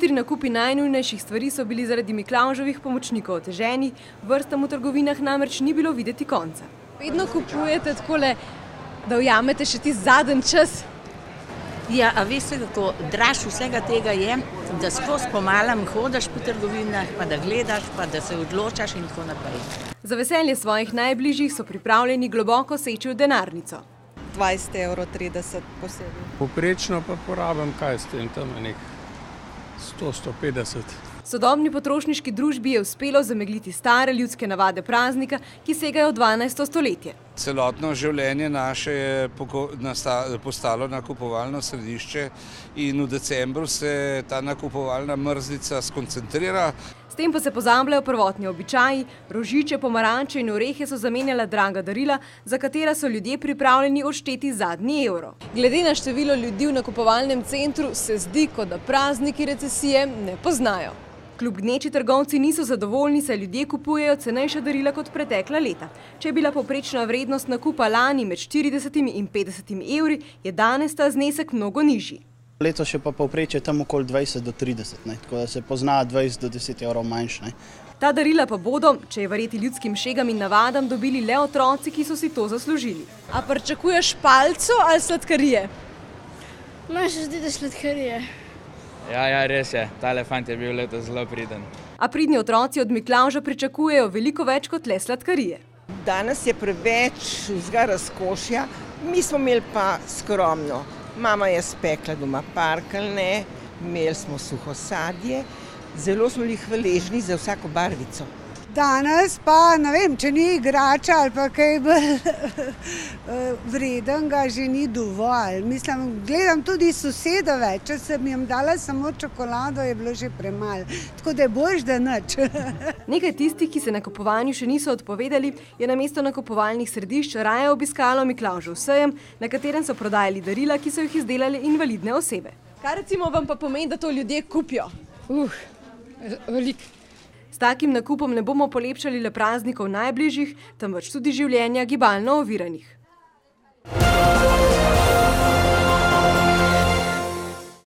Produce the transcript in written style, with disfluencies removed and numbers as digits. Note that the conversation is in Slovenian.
Hitri nakupi najnujnejših stvari so bili zaradi Miklavževih pomočnikov oteženi, vrstam v trgovinah namreč ni bilo videti konca. Vedno kupujete takole, da ujamete še tisti zadnji čas? Ja, a veste, kako draž vsega tega je, da skozi pomalem hodiš po trgovinah, pa da gledaš, pa da se odločaš in tako naprej. Za veselje svojih najbližjih so pripravljeni globoko seči v denarnico. 20,30 € posebej. Poprečno pa porabim, kaj s tem, tam je nek 100–150. Sodobni potrošniški družbi je uspelo zamegliti stare ljudske navade praznika, ki segajo v 12. stoletje. Celotno življenje naše je postalo nakupovalno središče in v decembru se ta nakupovalna mrzlica skoncentrira. S tem pa se pozabljajo prvotni običaji, rožiče, pomaranče in orehe so zamenjala draga darila, za katera so ljudje pripravljeni odšteti zadnji evro. Glede na število ljudi v nakupovalnem centru se zdi, kot da prazniki recesije ne poznajo. Kljub gneči trgovci niso zadovoljni, saj ljudje kupujejo cenejša darila kot pretekla leta. Če je bila povprečna vrednost nakupa lani med 40 in 50 evri, je danes ta znesek mnogo nižji. Letos je pa povprečje tam okoli 20–30, tako da se pozna 20–10 evrov manjš. Ta darila pa bodo, če je verjeti ljudskim šegam in navadam, dobili le otroci, ki so si to zaslužili. A pričakuješ palco ali sladkarije? Meni se zdi, da sladkarije. Ja, res je. Tale fant je bil letos zelo priden. A pridni otroci od Miklavža pričakujejo veliko več kot le sladkarije. Danes je preveč vsega razkošja, mi smo imeli pa skromno. Mama je spekla doma parkeljne, imeli smo suho sadje, zelo smo bili hvaležni za vsako barvico. Danes pa, ne vem, če ni igrača ali pa kaj bolj vredenega, že ni dovolj. Mislim, gledam tudi soseda več, če sem jim dala samo čokolado, je bilo že premalo. Tako da je boljš, da nič. Nekaj tistih, ki se nakupovanju še niso odpovedali, je namesto nakupovalnih središč raje obiskalo Miklavžev sejem, na katerem so prodajali darila, ki so jih izdelali invalidne osebe. Kaj recimo vam pa pomeni, da to ljudje kupijo? Veliko. S takim nakupom ne bomo polepšali le praznikov najbližjih, temveč tudi življenja gibalno oviranih.